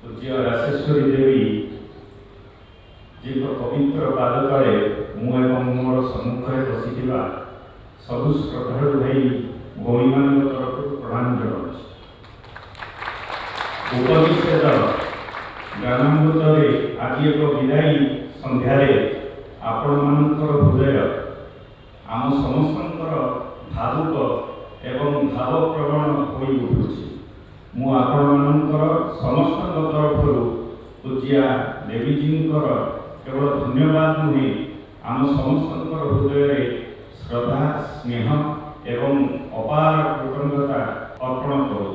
पूज्य राशेश्वरी देवी जी पवित्र पाद तले मोर सम्मुखें बसी सबु श्रद्धालु भाई भौणी मान तरफ प्रणाम जनाऊँ। उपनिषद ज्ञानामृत आज एक विदायी संध्यारे आपण मानकर हृदय आम समस्त भावुक एवं भावप्रवण हो उठुछि। मु आपण मानकर समस्त तरफ पूज्या देवीजी केवल धन्यवाद नुहे आम समस्त हृदय श्रद्धा स्नेह एवं अपार कृतज्ञता अर्पण करुँ।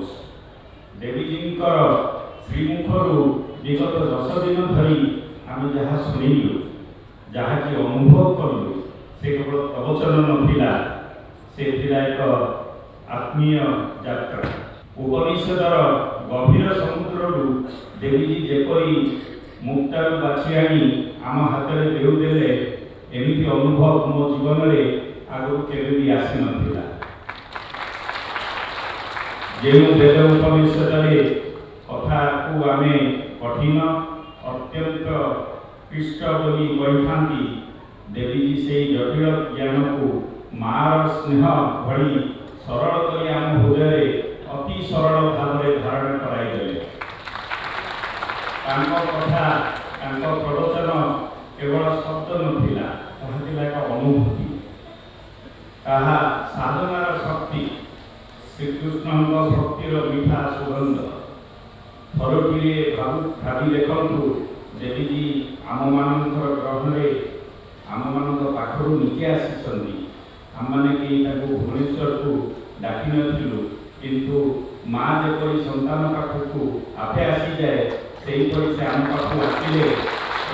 देवीजी श्रीमुखरु विगत 10 दिन धरी आम जहाँ शुणिलु जहाँकि अनुभव कलु से केवल प्रवचन नथिला, से थिला एक आत्मीय यात्रा। उपनिषदर गभीर समुद्रु देवीजी जेपरी मुक्तारु बाछि आनी आम हाथ में देउदेले एमिति अनुभव मो जीवन में आगु केबे भी आसी नथिला। जेउ वेद उपनिषद कथा को आमे कठिन अत्यंत क्लिष्ट बोली कही देवीजी से जटिल ज्ञान को मार स्नेह भली सरल करी आम हृदय अति सरल भाव में धारण कराइदेले। कथा प्रवचन केवल शब्द नथिला, ताहा एक अनुभूति, ताहा साधनार शक्ति, श्रीकृष्ण भक्तिर मीठा सुगंध। थरटिए भावी देखु देवीजी आम मान ग्रहणे आम मान पाखर नीचे आसी आम मैंने कहीं भुवनेश्वर को डाक नथिलु, किंतु माँ जेपरी संतान पाखक आपे आसी जाए से आम पाखु आसिले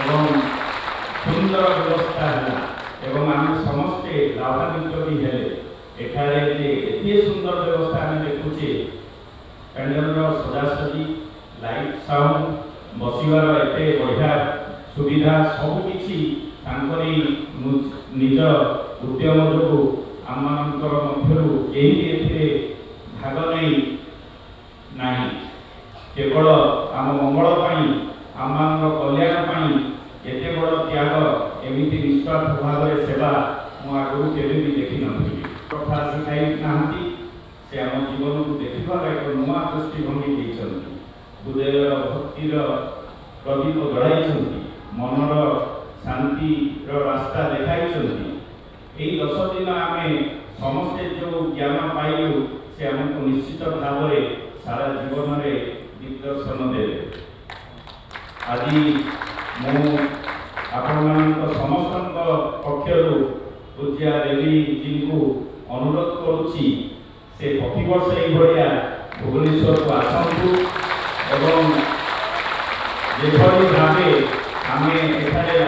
एवं सुंदर व्यवस्था है आम समस्ते लाभान्वित भी हेले। एठारे एते सुंदर व्यवस्था आम देखुचे, पैंडल सजासजी, लाइट साउंड, बसवार एते बढ़िया सुविधा सबकि निज उद्यम जो आम मध्य कहीं भाग नहीं ना, केवल आम मंगल आम कल्याण एते बड़ त्याग एमती निस्वार्थ भाव सेवा मु आगु केवे भी देखी नी। कथा शिखाई ना से आम जीवन को देखार एक नुआ दृष्टिभंगी देते, हृदय भक्तिर प्रदीप जड़ाई, मनर शांति रास्ता देखाई। 10 दिन आम समस्ते जो ज्ञान पाइलु से आमको निश्चित भाव में सारा जीवन में दिग्दर्शन देवे। आज मु आपण समस्त पक्षर पूज्या देवी जी को अनुरोध करुच्ची से प्रतिवर्ष यह भुवनेश्वर को आसतु एवं जेभली भावे आम एठारे